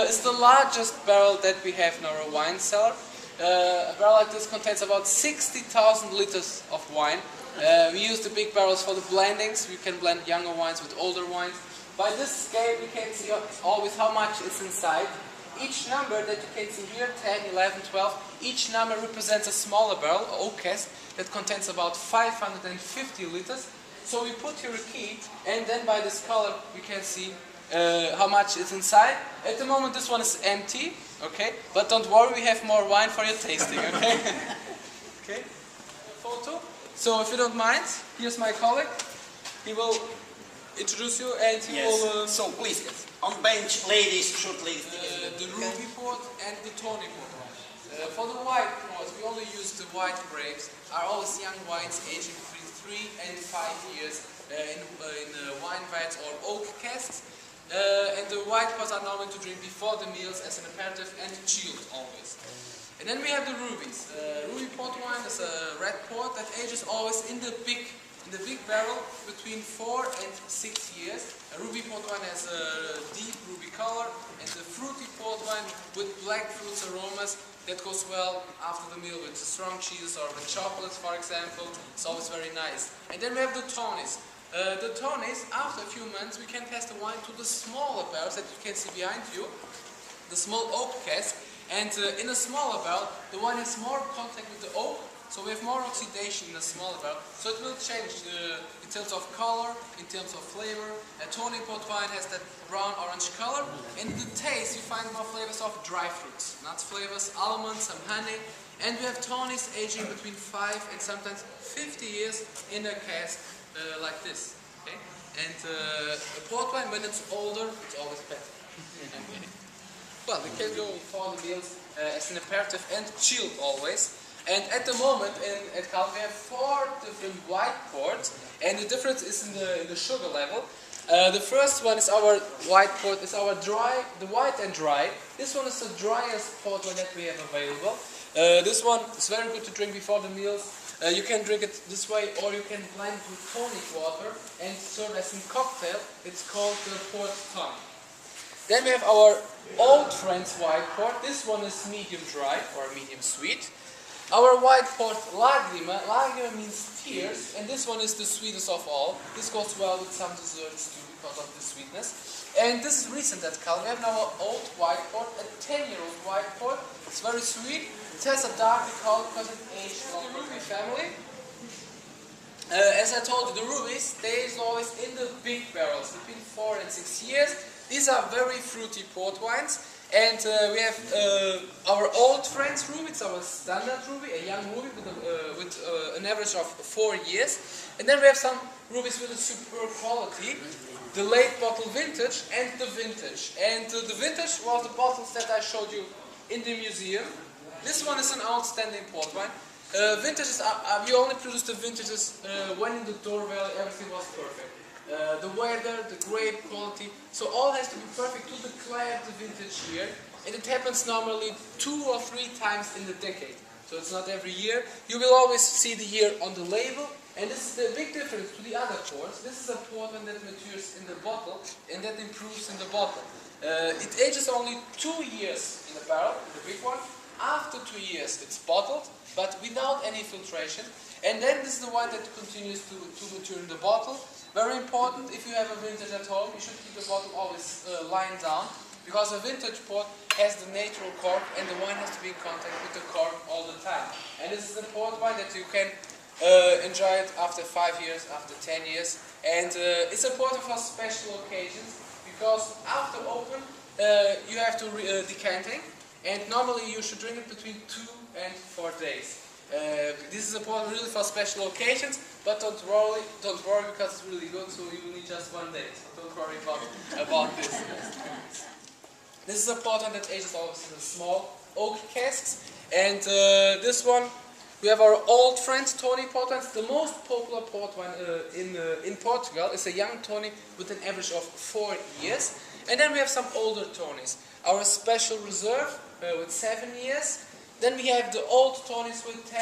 It's the largest barrel that we have in our wine cellar. A barrel like this contains about 60,000 liters of wine. We use the big barrels for the blendings. We can blend younger wines with older wines. By this scale we can see always how much is inside. Each number that you can see here, 10, 11, 12, each number represents a smaller barrel, oak cask, that contains about 550 liters. So we put here a key, and then by this color we can see how much is inside. At the moment this one is empty, okay? But don't worry, we have more wine for your tasting, okay? Okay, photo. So if you don't mind, here's my colleague. He will introduce you and he will... So please, on bench, ladies, short ladies. The ruby port and the tawny port. For the white port, we only use the white grapes. Are always young wines aging between 3 and 5 years in wine vats or oak casks. And the white pots are normally to drink before the meals as an aperitif and chilled always. And then we have the rubies. Ruby port wine is a red port that ages always in the big barrel between 4 and 6 years. A ruby port wine has a deep ruby color, and the fruity port wine with black fruits aromas that goes well after the meal with strong cheeses or with chocolates, for example. It's always very nice. And then we have the tawnies. The tawnies, after a few months, we can pass the wine to the smaller barrels that you can see behind you, the small oak cask. And in a smaller barrel, the wine has more contact with the oak, so we have more oxidation in a smaller barrel. So it will change in terms of color, in terms of flavor. A tawny port wine has that brown-orange color. And in the taste, you find more flavors of dry fruits, nuts flavors, almonds, some honey. And we have tawnies aging between 5 and sometimes 50 years in a cask like this. Okay? And a port wine, when it's older, it's always better. Okay. Well, we can go for the meals as an aperitif and chilled always. And at the moment at Cal we have 4 different white ports, and the difference is in the sugar level. The first one is our white port, is our dry, the white and dry. This one is the driest port wine that we have available. This one is very good to drink before the meals. You can drink it this way, or you can blend it with tonic water and serve as a cocktail. It's called the port tonic. Then we have our old friends white port. This one is medium dry or medium sweet. Our white port lagrima. Lagrima means tears, and this one is the sweetest of all. This goes well with some desserts too because of the sweetness. And this is recent at Cal. We have now our old white port, a 10-year-old white port. It's very sweet. It has a darker color because it aged from the ruby family. As I told you, the rubies, they are always in the big barrels, between 4 and 6 years. These are very fruity port wines. And we have our old friends ruby, it's our standard ruby, a young ruby with an average of 4 years. And then we have some rubies with a superb quality, the late bottle vintage and the vintage. And the vintage was the bottles that I showed you in the museum. This one is an outstanding port wine. Vintages, we only produce the vintages when in the Door Valley everything was perfect. The weather, the grape quality, so all has to be perfect to declare the vintage year, and it happens normally 2 or 3 times in the decade, so it's not every year. You will always see the year on the label, and this is the big difference to the other ports. This is a port wine that matures in the bottle, and that improves in the bottle. It ages only 2 years in the barrel, the big one. After 2 years it's bottled, but without any filtration, and then this is the wine that continues to mature in the bottle. Very important, if you have a vintage at home, you should keep the bottle always lying down, because a vintage port has the natural cork and the wine has to be in contact with the cork all the time. And this is a port wine that you can enjoy it after 5 years, after 10 years. And it's important for special occasions, because after open you have to decanting, and normally you should drink it between 2 and 4 days. This is important really for special occasions, but don't worry because it's really good, so you will need just 1 day, so don't worry about this. This is a port wine that ages always in the small oak casks, and this one, we have our old friend tawny port wines. The most popular port wine in Portugal is a young tawny with an average of 4 years, and then we have some older tawnies. Our special reserve with 7 years. Then we have the old tawnies with 10,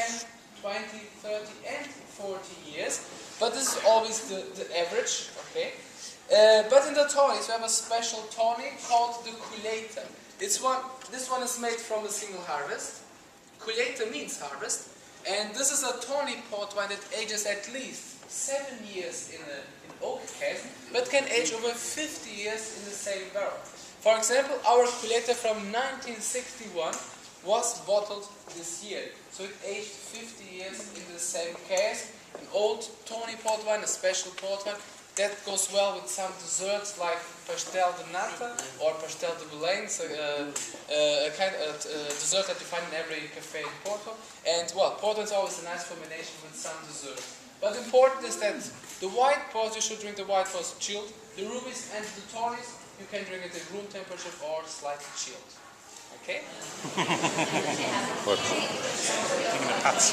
20, 30 and 40 years. But this is always the average, okay? But in the tawnies we have a special tawny called the Culata. This one is made from a single harvest. Colheita means harvest. And this is a tawny port wine that ages at least 7 years in oak cask, but can age over 50 years in the same barrel. For example, our Colheita from 1961 was bottled this year. So it aged 50 years in the same cask. An old tawny port wine, a special port wine, that goes well with some desserts like pastel de nata or pastel de Belém, so, a kind of dessert that you find in every cafe in Porto. And well, Porto is always a nice combination with some dessert. But important is that the white port, you should drink the white port chilled. The rubies and the tawnies, you can drink it at room temperature or slightly chilled. Okay? What? Taking the pats.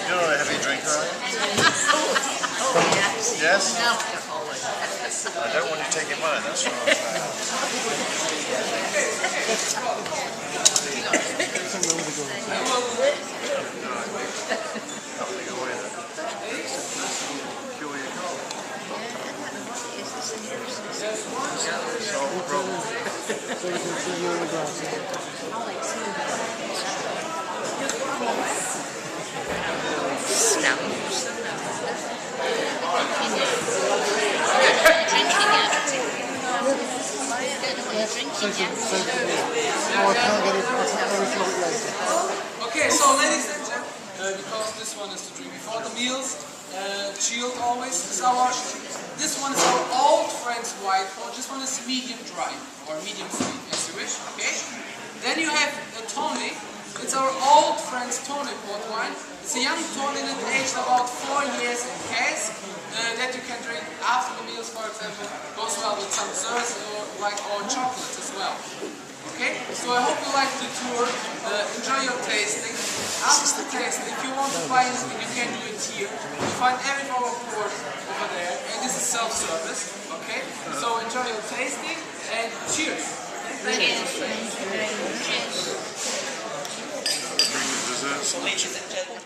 You're not a heavy drinker, are you? Yes? I don't want you taking mine, that's what I'm Cure your cold. Solve the problem. So you can see you in the glass. Okay, so ladies and gentlemen, because this one is to drink before the meals, chilled always. This one is our old friend's white port. This one is medium dry or medium sweet, as you wish. Okay. Then you have a tawny. It's our old friend's tawny port wine. It's a young tawny that aged about 4 years in cask. That you can drink after the meals, for example. Goes well with some desserts or chocolates as well. Okay, so I hope you like the tour. Enjoy your tasting. After the tasting, if you want to buy anything, you can do it here. You find every form of port over there, and this is self-service. Okay, so enjoy your tasting and cheers. Desserts. So ladies and gentlemen,